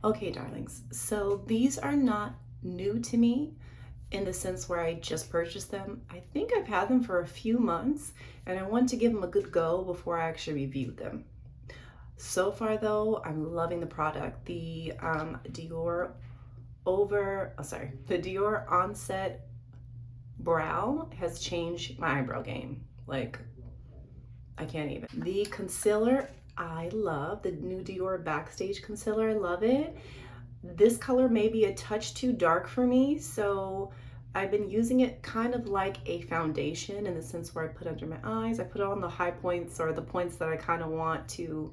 Okay, darlings, so these are not new to me in the sense where I just purchased them. I think I've had them for a few months and I want to give them a good go before I actually reviewed them. So far though, I'm loving the product. The the Dior Onset Brow has changed my eyebrow game. Like, I can't even. The concealer I love, the new Dior Backstage concealer, I love it. This color may be a touch too dark for me, so I've been using it kind of like a foundation in the sense where I put under my eyes. I put it on the high points or the points that I kind of want to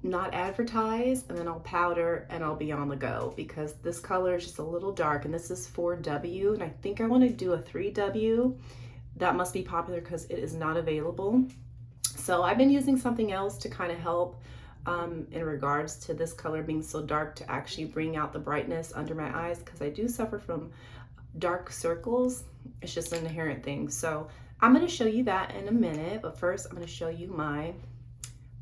not advertise, and then I'll powder and I'll be on the go because this color is just a little dark, and this is 4W, and I think I want to do a 3W. That must be popular because it is not available. So I've been using something else to kind of help in regards to this color being so dark to actually bring out the brightness under my eyes, because I do suffer from dark circles. It's just an inherent thing. So I'm going to show you that in a minute, but first I'm going to show you my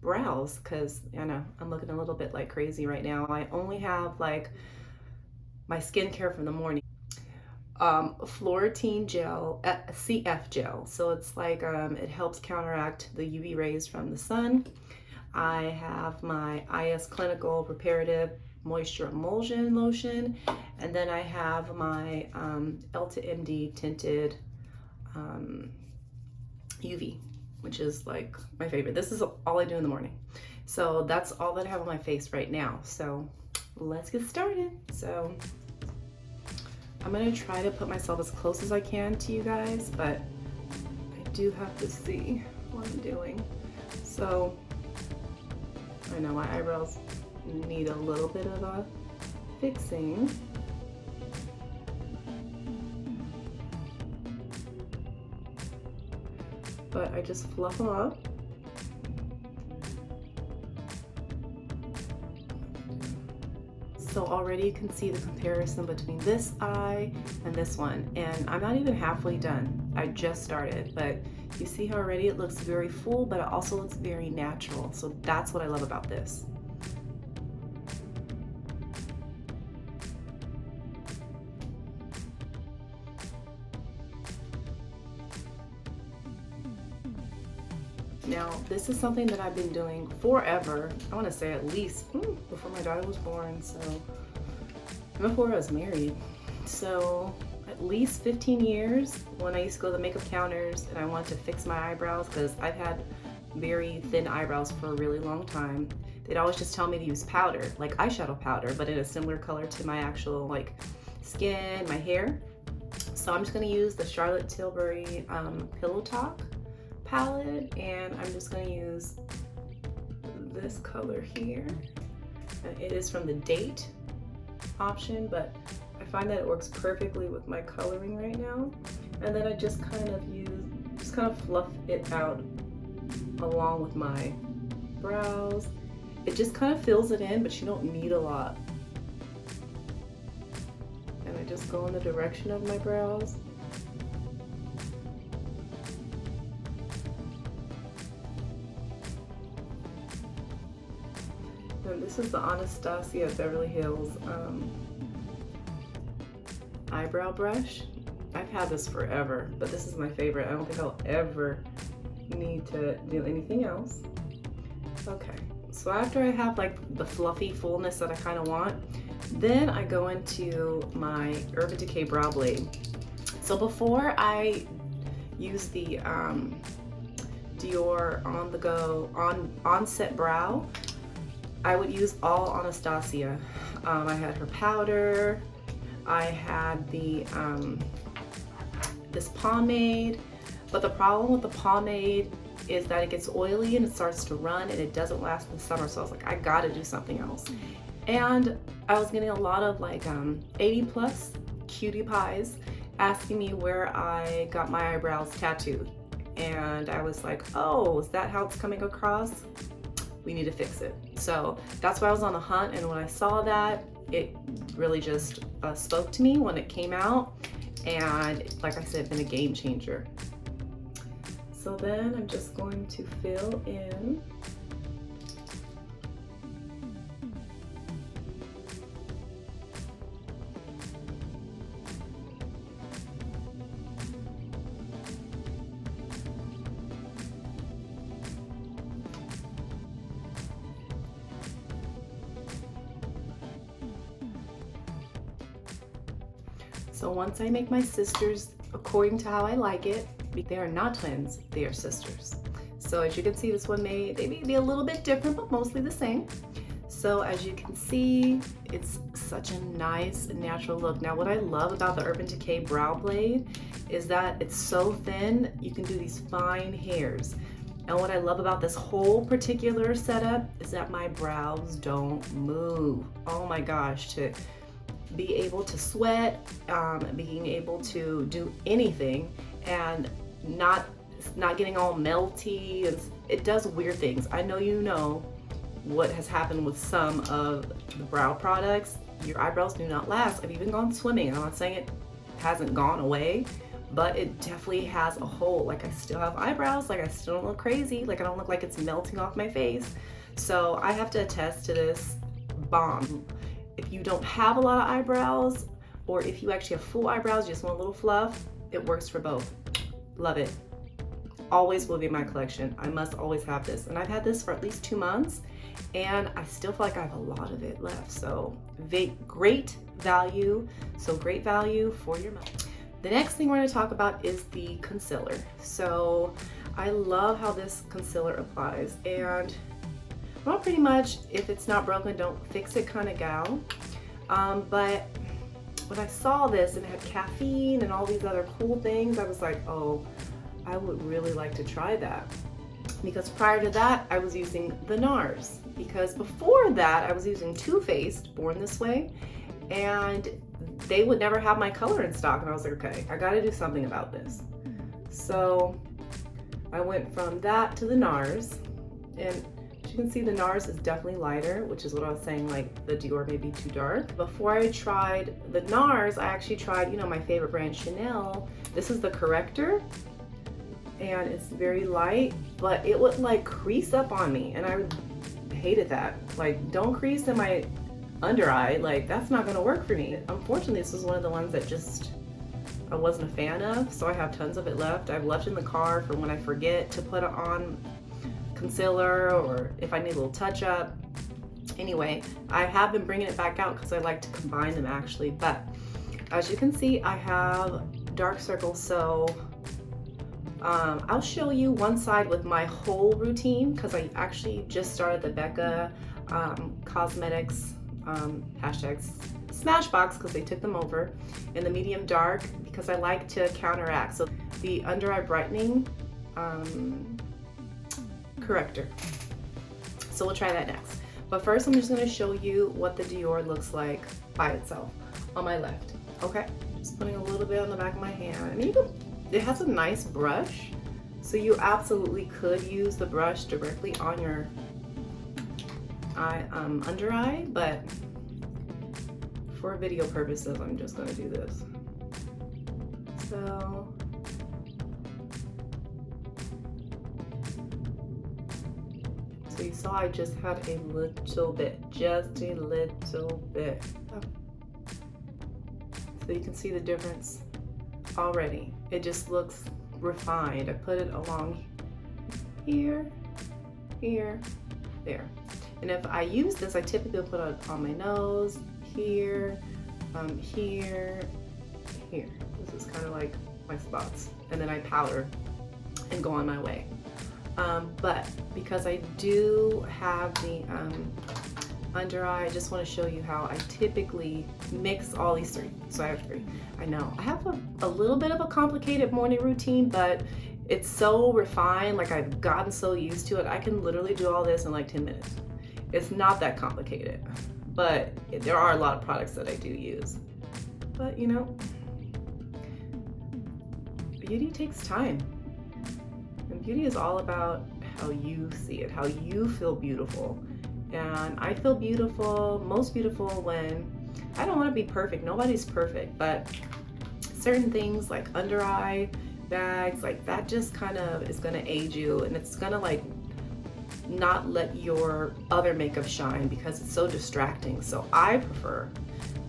brows because I know I'm looking a little bit like crazy right now. I only have like my skincare from the morning. Phloretin Gel, CF Gel. So it's like it helps counteract the UV rays from the sun. I have my IS Clinical Reparative Moisture Emulsion Lotion, and then I have my EltaMD Tinted UV, which is like my favorite. This is all I do in the morning. So that's all that I have on my face right now. So let's get started. So I'm gonna try to put myself as close as I can to you guys, but I do have to see what I'm doing. So I know my eyebrows need a little bit of a fixing. But I just fluff them up. So already you can see the comparison between this eye and this one. And I'm not even halfway done. I just started, but you see how already it looks very full, but it also looks very natural. So that's what I love about this. Now, this is something that I've been doing forever. I want to say at least before my daughter was born, so before I was married. So at least 15 years when I used to go to the makeup counters and I wanted to fix my eyebrows because I've had very thin eyebrows for a really long time. They'd always just tell me to use powder, like eyeshadow powder, but in a similar color to my actual like skin, my hair. So I'm just gonna use the Charlotte Tilbury Pillow Talk palette, and I'm just going to use this color here. And it is from the Date option, but I find that it works perfectly with my coloring right now. And then I just kind of fluff it out along with my brows. It just kind of fills it in, but you don't need a lot. And I just go in the direction of my brows. And this is the Anastasia Beverly Hills eyebrow brush. I've had this forever, but this is my favorite. I don't think I'll ever need to do anything else. Okay, so after I have like the fluffy fullness that I kind of want, then I go into my Urban Decay brow blade. So before I use the Dior On The Go Onset Brow, I would use all Anastasia. I had her powder, I had the this pomade, but the problem with the pomade is that it gets oily and it starts to run and it doesn't last in the summer. So I was like, I gotta do something else. And I was getting a lot of like 80+ cutie pies asking me where I got my eyebrows tattooed. And I was like, oh, is that how it's coming across? We need to fix it. So that's why I was on the hunt, and when I saw that, it really just spoke to me when it came out, and like I said, it's been a game changer. So then I'm just going to fill in So once I make my sisters according to how I like it, they are not twins, they are sisters. So as you can see, this one they may be a little bit different, but mostly the same. So as you can see, it's such a nice natural look. Now what I love about the Urban Decay brow blade is that it's so thin, you can do these fine hairs. And what I love about this whole particular setup is that my brows don't move. Oh my gosh, to be able to sweat, being able to do anything and not getting all melty. It does weird things. I know you know what has happened with some of the brow products. Your eyebrows do not last. I've even gone swimming. I'm not saying it hasn't gone away, but it definitely has a hole. Like I still have eyebrows, like I still don't look crazy, like I don't look like it's melting off my face. So I have to attest to this bomb. If you don't have a lot of eyebrows, or if you actually have full eyebrows, just want a little fluff, it works for both. Love it. Always will be in my collection. I must always have this. And I've had this for at least 2 months, and I still feel like I have a lot of it left. So great value. So great value for your money. The next thing we're going to talk about is the concealer. So I love how this concealer applies, and well, pretty much if it's not broken, don't fix it kind of gal. But when I saw this and it had caffeine and all these other cool things, I was like, oh, I would really like to try that. Because prior to that, I was using the NARS. Because before that, I was using Too Faced, Born This Way, and they would never have my color in stock. And I was like, okay, I gotta do something about this. So I went from that to the NARS, and you can see the NARS is definitely lighter, which is what I was saying, like the Dior may be too dark. Before I tried the NARS, I actually tried, you know, my favorite brand, Chanel. This is the Corrector, and it's very light, but it would like crease up on me, and I hated that. Like, don't crease in my under eye, like that's not gonna work for me. Unfortunately, this was one of the ones that just I wasn't a fan of, so I have tons of it left. I've left in the car for when I forget to put it on concealer, or if I need a little touch up. Anyway, I have been bringing it back out because I like to combine them actually. But as you can see, I have dark circles, so I'll show you one side with my whole routine, because I actually just started the BECCA Cosmetics hashtags Smashbox, because they took them over in the medium dark, because I like to counteract. So the under eye brightening corrector. So we'll try that next. But first, I'm just going to show you what the Dior looks like by itself on my left. Okay, just putting a little bit on the back of my hand. I mean, it has a nice brush, so you absolutely could use the brush directly on your under eye, but for video purposes, I'm just going to do this. So you saw I just had a little bit, just a little bit. So you can see the difference already. It just looks refined. I put it along here, here, there. And if I use this, I typically put it on my nose, here, here, here. This is kind of like my spots. And then I powder and go on my way. But because I do have the under eye, I just want to show you how I typically mix all these three. So I have three. I know I have a little bit of a complicated morning routine, but it's so refined, like I've gotten so used to it. I can literally do all this in like 10 minutes. It's not that complicated, but there are a lot of products that I do use. But you know, beauty takes time. And beauty is all about how you see it, how you feel beautiful. And I feel beautiful, most beautiful when, I don't want to be perfect, nobody's perfect, but certain things like under eye bags, like that just kind of is going to age you, and it's going to like not let your other makeup shine because it's so distracting. So I prefer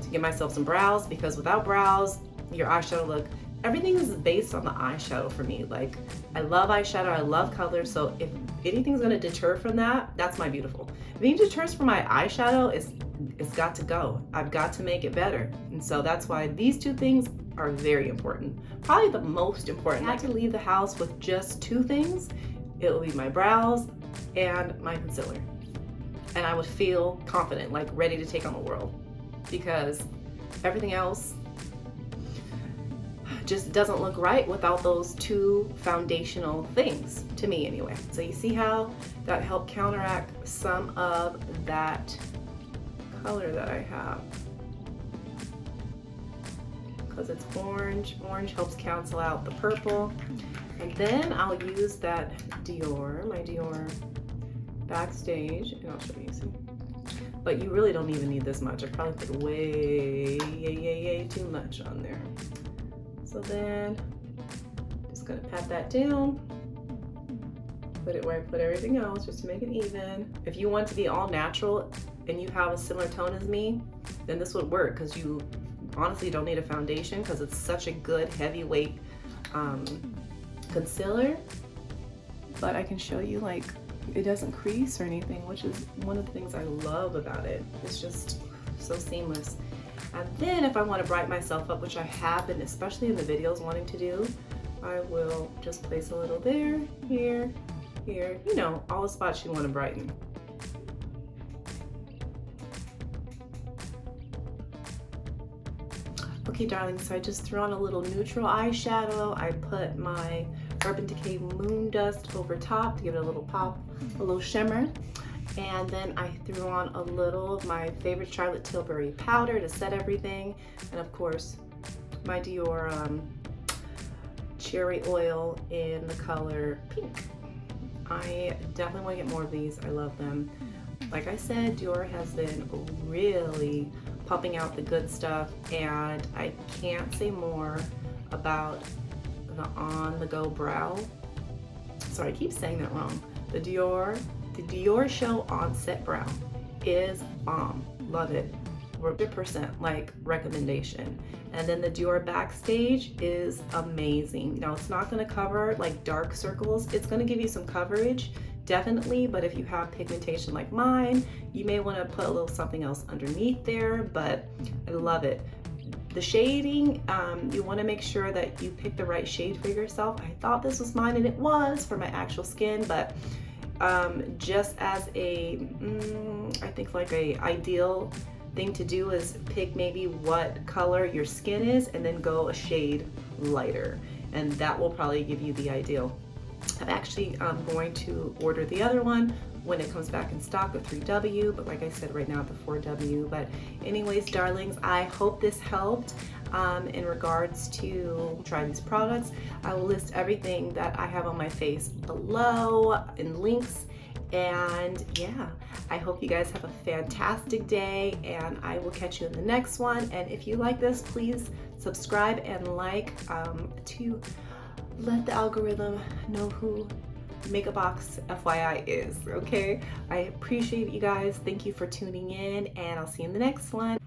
to give myself some brows, because without brows, your eyeshadow look, everything is based on the eyeshadow for me. Like, I love eyeshadow, I love color, so if anything's gonna deter from that, that's my beautiful. If anything deters from my eyeshadow, it's got to go. I've got to make it better. And so that's why these two things are very important. Probably the most important. I had to leave the house with just two things. It will be my brows and my concealer. And I would feel confident, like ready to take on the world, because everything else just doesn't look right without those two foundational things, to me anyway. So you see how that helped counteract some of that color that I have, because it's orange. Orange helps cancel out the purple. And then I'll use that Dior, my Dior Backstage, and I'll show you some. But you really don't even need this much. I probably put way too much on there. So then, just gonna pat that down. Put it where I put everything else, just to make it even. If you want to be all natural and you have a similar tone as me, then this would work, because you honestly don't need a foundation, because it's such a good heavyweight concealer. But I can show you, like, it doesn't crease or anything, which is one of the things I love about it. It's just so seamless. And then if I want to brighten myself up, which I have been, especially in the videos, wanting to do, I will just place a little there, here, here, you know, all the spots you want to brighten. Okay, darling, so I just threw on a little neutral eyeshadow. I put my Urban Decay Moon Dust over top to give it a little pop, a little shimmer. And then I threw on a little of my favorite Charlotte Tilbury powder to set everything. And of course, my Dior cherry oil in the color pink. I definitely want to get more of these. I love them. Like I said, Dior has been really pumping out the good stuff, and I can't say more about the on-the-go brow. Sorry, I keep saying that wrong. The Diorshow Onset Brow is bomb. Love it. 100% like recommendation. And then the Dior Backstage is amazing. Now, it's not going to cover like dark circles. It's going to give you some coverage, definitely, but if you have pigmentation like mine, you may want to put a little something else underneath there, but I love it. The shading, you want to make sure that you pick the right shade for yourself. I thought this was mine, and it was for my actual skin, but just as a, I think like a ideal thing to do is pick maybe what color your skin is and then go a shade lighter, and that will probably give you the ideal. I'm actually going to order the other one when it comes back in stock, the 3W, but like I said, right now the 4W. But anyways, darlings, I hope this helped in regards to trying these products. I will list everything that I have on my face below in links. And yeah, I hope you guys have a fantastic day, and I will catch you in the next one. And if you like this, please subscribe and like to let the algorithm know who Makeup Box FYI is, okay? I appreciate you guys. Thank you for tuning in, and I'll see you in the next one.